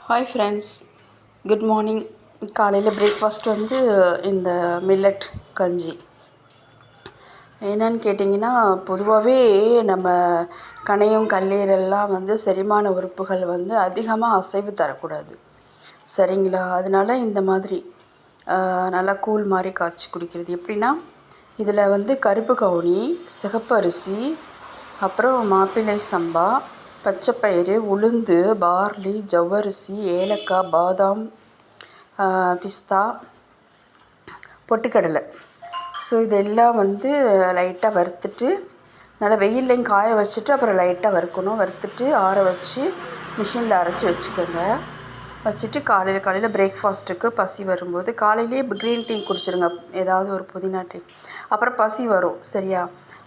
Hi friends, good morning. காலையில் breakfast வந்து இந்த மில்லட் கஞ்சி. என்னன்னு கேட்டிங்கன்னா, பொதுவாகவே நம்ம கணையம் கல்லீரல்லாம் வந்து செரிமான உறுப்புகள் வந்து அதிகமாக அசைவு தரக்கூடாது, சரிங்களா? அதனால இந்த மாதிரி நல்லா கூழ் மாதிரி காய்ச்சி குடிக்கிறது. எப்படின்னா, இதில் வந்து கருப்பு கவுனி, சிகப்பு அரிசி, அப்புறம் மாப்பிள்ளை சம்பா, பச்சைப்பயிறு, உளுந்து, பார்லி, ஜவ்வரிசி, ஏலக்காய், பாதாம், பிஸ்தா, பொட்டுக்கடலை. ஸோ இதெல்லாம் வந்து லைட்டாக வறுத்துட்டு நல்லா வெயில்லையும் காய வச்சுட்டு அப்புறம் லைட்டாக வறுக்கணும். வறுத்துட்டு ஆற வச்சு மிஷினில் அரைச்சி வச்சுக்கோங்க. வச்சுட்டு காலையில் பிரேக்ஃபாஸ்ட்டுக்கு பசி வரும்போது காலையிலேயே க்ரீன் டீ குடிச்சிருங்க, ஏதாவது ஒரு புதினா டீ. அப்புறம் பசி வரும், சரியா?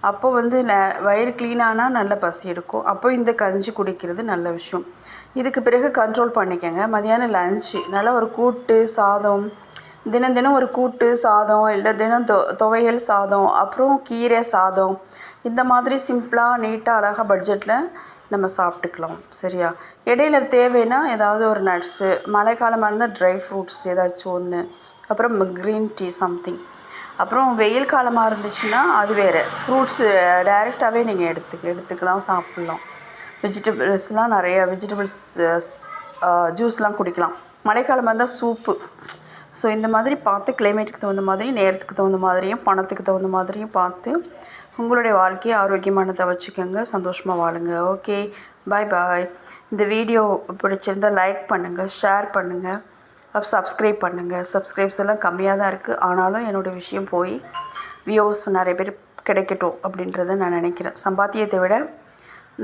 அப்போ வந்து வயிறு க்ளீனானால் நல்ல பசி எடுக்கும். அப்போ இந்த கஞ்சி குடிக்கிறது நல்ல விஷயம். இதுக்கு பிறகு கண்ட்ரோல் பண்ணிக்கோங்க. மதியானம் லன்ச்சு நல்லா ஒரு கூட்டு சாதம், தினம் தினம் ஒரு கூட்டு சாதம், இல்லை தினம் துவையல் சாதம், அப்புறம் கீரை சாதம், இந்த மாதிரி சிம்பிளாக நீட்டாக அழகாக பட்ஜெட்டில் நம்ம சாப்பிட்டுக்கலாம், சரியா? இடையில தேவைன்னா ஏதாவது ஒரு நட்ஸு, மழைக்காலமாக இருந்தால் ட்ரை ஃப்ரூட்ஸ் ஏதாச்சும் ஒன்று, அப்புறம் க்ரீன் டீ சம்திங். அப்புறம் வெயில் காலமாக இருந்துச்சுன்னா அது வேறு, ஃப்ரூட்ஸு டைரெக்டாகவே நீங்கள் எடுத்துக்கலாம், சாப்பிட்லாம். வெஜிடபிள்ஸ்லாம் நிறைய வெஜிடபிள்ஸ் ஜூஸ்லாம் குடிக்கலாம். மழைக்காலமாக இருந்தால் சூப்பு. ஸோ இந்த மாதிரி பார்த்து கிளைமேட்டுக்கு தகுந்த மாதிரி, நேரத்துக்கு தகுந்த மாதிரியும், பணத்துக்கு தகுந்த மாதிரியும் பார்த்து உங்களுடைய வாழ்க்கையை ஆரோக்கியமானதை வச்சுக்கோங்க, சந்தோஷமாக வாழுங்க. ஓகே, பாய் பாய். இந்த வீடியோ பிடிச்சிருந்தால் லைக் பண்ணுங்கள், ஷேர் பண்ணுங்கள், சப்ஸ்கிரைப் பண்ணுங்கள். சப்ஸ்கிரைப்ஸ் எல்லாம் கம்மியாக தான் இருக்குது, ஆனாலும் என்னோடய விஷயம் போய் வியூஸ் நிறைய பேர் கிடைக்கட்டும் அப்படின்றத நான் நினைக்கிறேன். சம்பாத்தியத்தை விட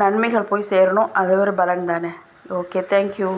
நன்மைகள் போய் சேரணும், அது ஒரு பலன் தானே. Okay, thank you.